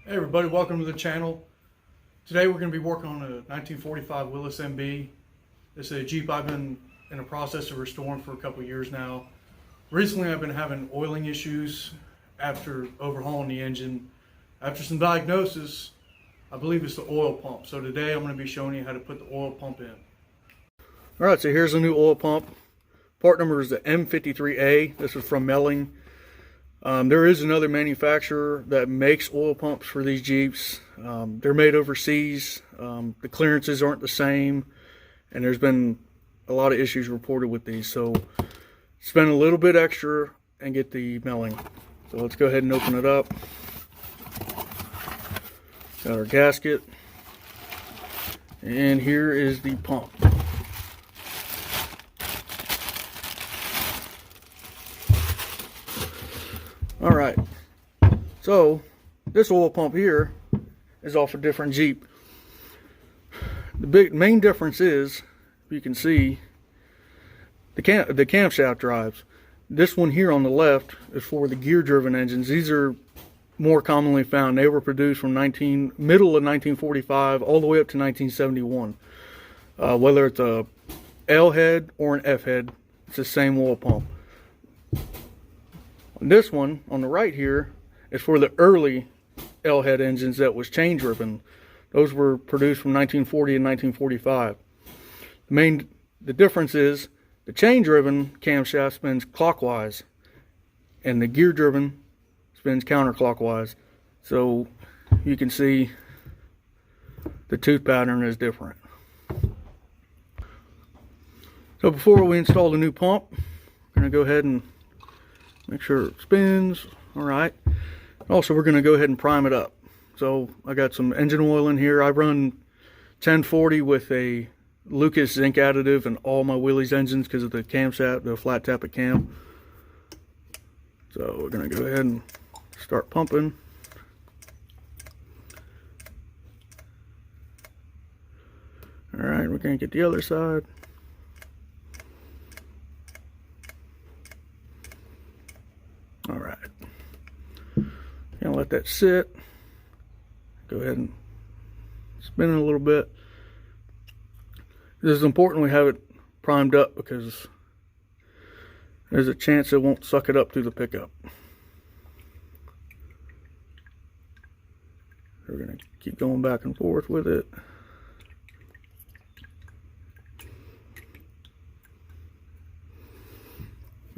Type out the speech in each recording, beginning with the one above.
Hey everybody, welcome to the channel. Today we're going to be working on a 1945 Willys MB. This is a Jeep I've been in the process of restoring for a couple years now. Recently I've been having oiling issues after overhauling the engine. After some diagnosis, I believe it's the oil pump. So today I'm going to be showing you how to put the oil pump in. Alright, so here's a new oil pump. Part number is the M53A. This is from Melling. There is another manufacturer that makes oil pumps for these Jeeps. They're made overseas. The clearances aren't the same, and there's been a lot of issues reported with these. So spend a little bit extra and get the Melling. So let's go ahead and open it up. Got our gasket, and here is the pump. Alright, so this oil pump here is off a different Jeep. The main difference is, you can see, the camshaft drives. This one here on the left is for the gear-driven engines. These are more commonly found. They were produced from middle of 1945 all the way up to 1971. Whether it's a L head or an F head, it's the same oil pump. This one on the right here is for the early L head engines that was chain driven. Those were produced from 1940 and 1945. The difference is the chain driven camshaft spins clockwise and the gear driven spins counterclockwise. So you can see the tooth pattern is different. So before we install the new pump, we're going to go ahead and make sure it spins. Alright. Also, we're going to go ahead and prime it up. So I got some engine oil in here. I run 1040 with a Lucas zinc additive in all my Willys engines because of the camshaft, the flat tappet cam. So we're going to go ahead and start pumping. Alright, we're going to get the other side. Alright, gonna let that sit. Go ahead and spin it a little bit. This is important we have it primed up because there's a chance it won't suck it up through the pickup. We're gonna keep going back and forth with it.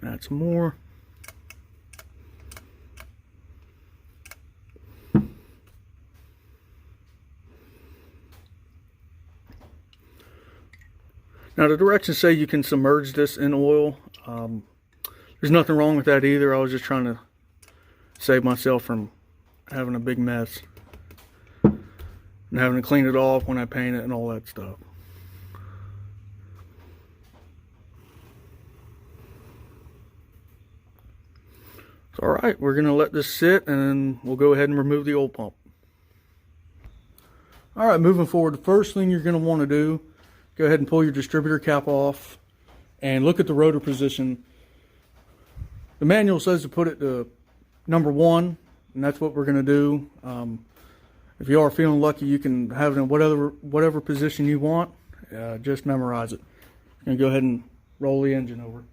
Add some more. Now the directions say you can submerge this in oil. There's nothing wrong with that either. I was just trying to save myself from having a big mess and having to clean it off when I paint it and all that stuff. So, alright, we're going to let this sit and then we'll go ahead and remove the oil pump. Alright, moving forward, the first thing you're going to want to do, go ahead and pull your distributor cap off and look at the rotor position. The manual says to put it to number 1, and that's what we're going to do. If you are feeling lucky, you can have it in whatever position you want. Just memorize it. I'm going to go ahead and roll the engine over.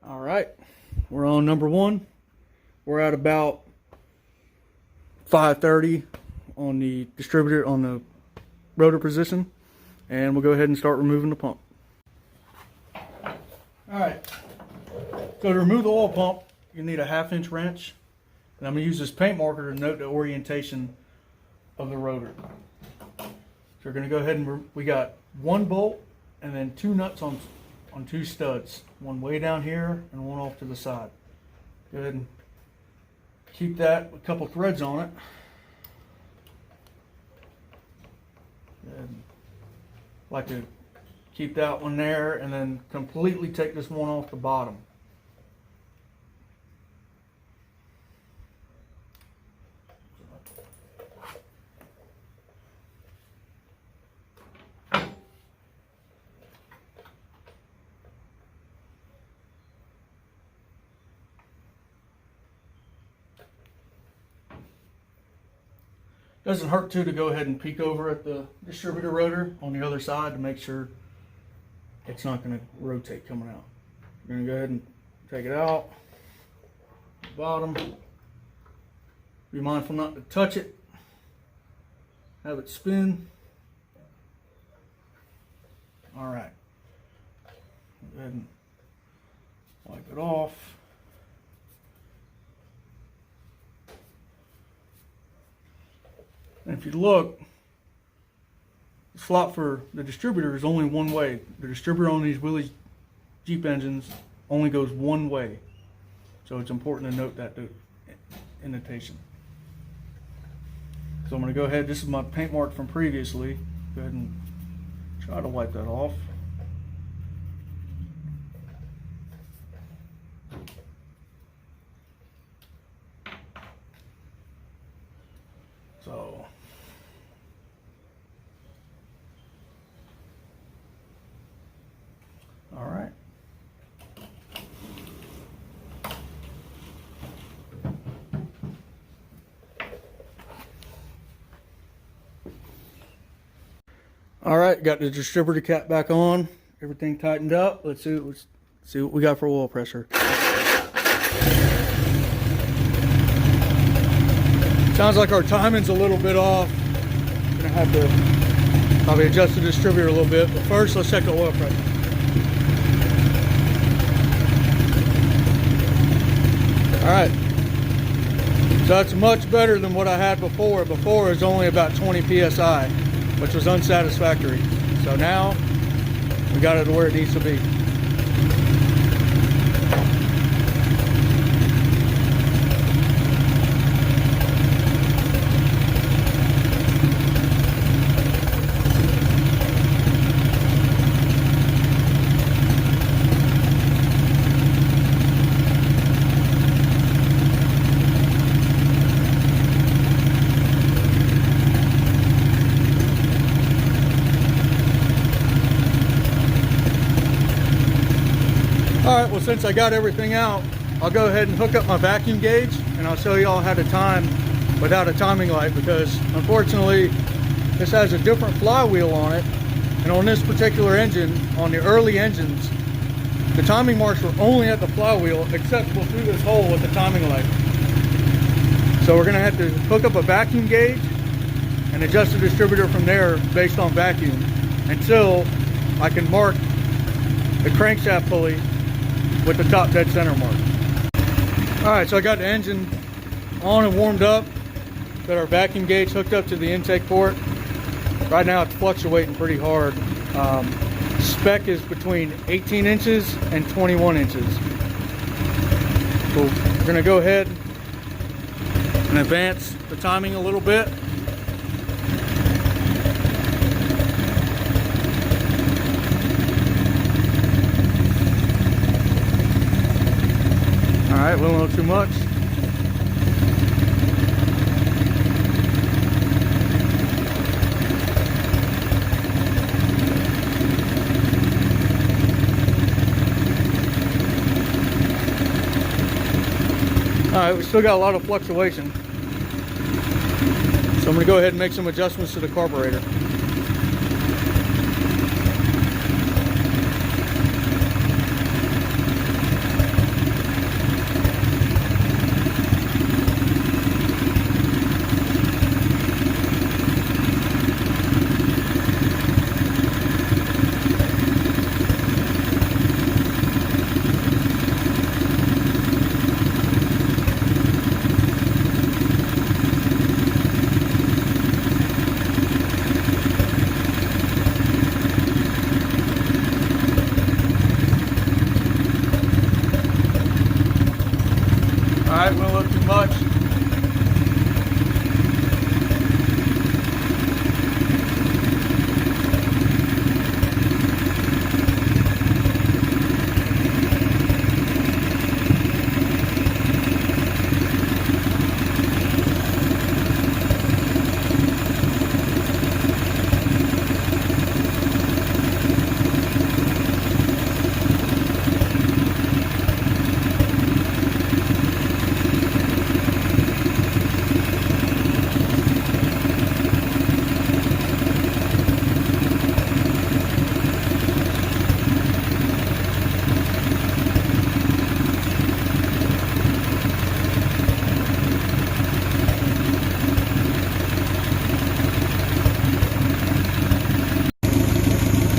Alright, we're on number 1. We're at about 530 on the distributor, on the rotor position, and we'll go ahead and start removing the pump. Alright, so to remove the oil pump, you need a 1/2-inch wrench, and I'm going to use this paint marker to note the orientation of the rotor. So we're going to go ahead and we got 1 bolt and then 2 nuts on 2 studs, one way down here and one off to the side. Go ahead and keep that with a couple threads on it. And like to keep that one there and then completely take this one off the bottom. Doesn't hurt too to go ahead and peek over at the distributor rotor on the other side to make sure it's not going to rotate coming out. We're going to go ahead and take it out. Bottom. Be mindful not to touch it. Have it spin. All right. Go ahead and wipe it off. And if you look, the slot for the distributor is only one way. The distributor on these Willys Jeep engines only goes one way. So it's important to note that indentation. So I'm going to go ahead, this is my paint mark from previously. Go ahead and try to wipe that off. So all right. All right, got the distributor cap back on. Everything tightened up. Let's see what we got for oil pressure. Sounds like our timing's a little bit off. Gonna have to probably adjust the distributor a little bit. But first, let's check the oil pressure. All right. So that's much better than what I had before. Before it was only about 20 psi. Which was unsatisfactory. So now we got it to where it needs to be. Alright, well, since I got everything out, I'll go ahead and hook up my vacuum gauge and I'll show you all how to time without a timing light, because unfortunately this has a different flywheel on it, and on this particular engine, on the early engines, the timing marks were only at the flywheel accessible through this hole with the timing light. So we're going to have to hook up a vacuum gauge and adjust the distributor from there based on vacuum until I can mark the crankshaft pulley with the top dead center mark. Alright, so I got the engine on and warmed up. Got our vacuum gauge hooked up to the intake port. Right now it's fluctuating pretty hard. Spec is between 18 inches and 21 inches. So we're going to go ahead and advance the timing a little bit. Alright, a little too much. Alright, we still got a lot of fluctuation. So I'm going to go ahead and make some adjustments to the carburetor.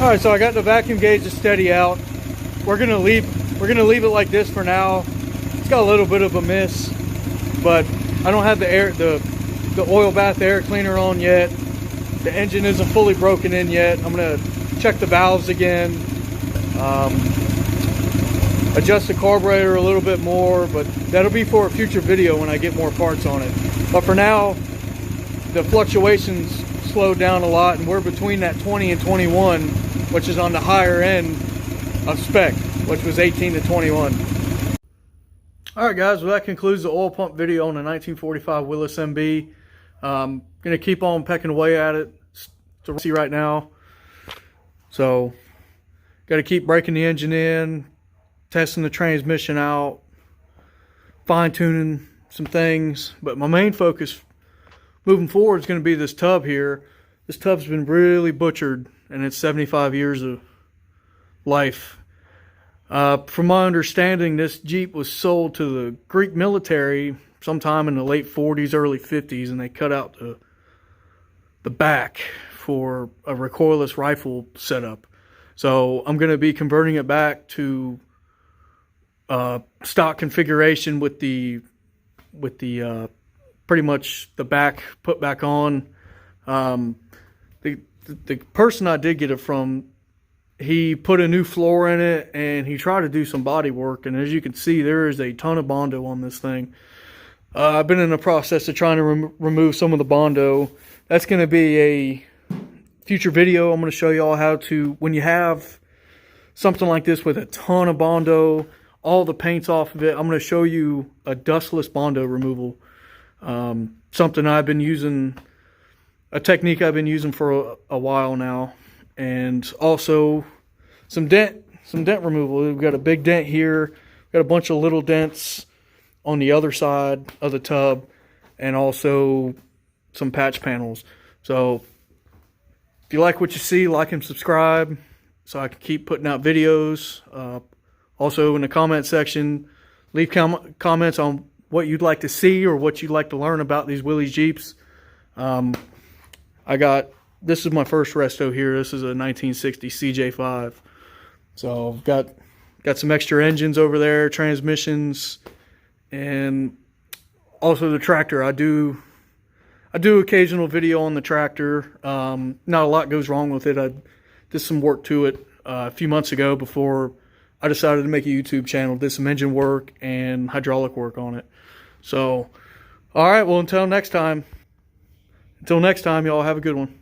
All right, so I got the vacuum gauge to steady out. We're gonna leave it like this for now. It's got a little bit of a miss, but I don't have the oil bath air cleaner on yet. The engine isn't fully broken in yet. I'm gonna check the valves again, adjust the carburetor a little bit more, but that'll be for a future video when I get more parts on it. But for now, the fluctuations slowed down a lot, and we're between that 20 and 21, which is on the higher end of spec, which was 18 to 21. All right, guys, well, that concludes the oil pump video on the 1945 Willys MB. Gonna keep on pecking away at it to see right now. So, got to keep breaking the engine in, testing the transmission out, fine-tuning some things. But my main focus moving forward is going to be this tub here. This tub's been really butchered, and it's 75 years of life. From my understanding, this Jeep was sold to the Greek military sometime in the late 40s, early 50s, and they cut out the back for a recoilless rifle setup. So I'm going to be converting it back to stock configuration with the pretty much the back put back on. The person I did get it from, he put a new floor in it and he tried to do some body work, and as you can see, there is a ton of Bondo on this thing. I've been in the process of trying to remove some of the Bondo. That's going to be a future video. I'm going to show you all how to, when you have something like this with a ton of Bondo, all the paint's off of it, I'm going to show you a dustless Bondo removal. Something I've been using, a technique I've been using for a while now. And also some dent removal. We've got a big dent here, we've got a bunch of little dents on the other side of the tub, and also some patch panels. So if you like what you see, like and subscribe so I can keep putting out videos. Also in the comment section, leave comments on what you'd like to see or what you'd like to learn about these Willys Jeeps. This is my first resto here. This is a 1960 CJ5. So I've got some extra engines over there, transmissions, and also the tractor. I do occasional video on the tractor. Not a lot goes wrong with it. I did some work to it a few months ago before I decided to make a YouTube channel. Did some engine work and hydraulic work on it. So, all right, well, until next time, y'all have a good one.